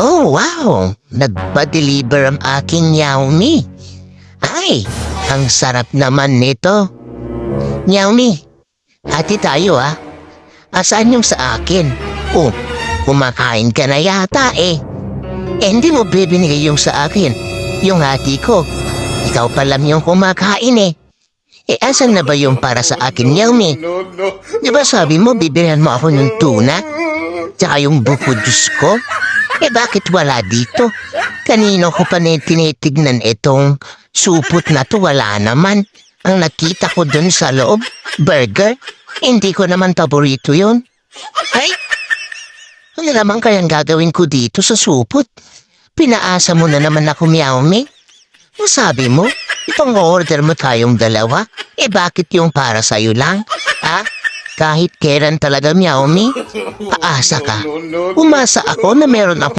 Oh, wow! Nagpa-deliver ang aking Xiaomi. Ay, ang sarap naman nito. Xiaomi, hati tayo ah. Asaan yung sa akin? Oh, kumakain ka na yata eh. Hindi mo bibinigay yung sa akin. Yung hati ko. Ikaw pa lang yung kumakain eh. Asan na ba yung para sa akin, Xiaomi? Di ba sabi mo, bibilhan mo ako ng tuna? Tsaka yung buko juice ko? Bakit wala dito? Kanino ko pa tinitignan itong supot na to? Wala naman. Ang nakita ko dun sa loob, burger. Hindi ko naman paborito yun. Ay! Ano naman kayang gagawin ko dito sa supot? Pinaasa mo na naman ako, Xiaomi. Sabi mo, itong order mo tayong dalawa, bakit yung para sa'yo lang? Ha? Kahit kailan talaga, Xiaomi? Paasa ka. Umasa ako na meron ako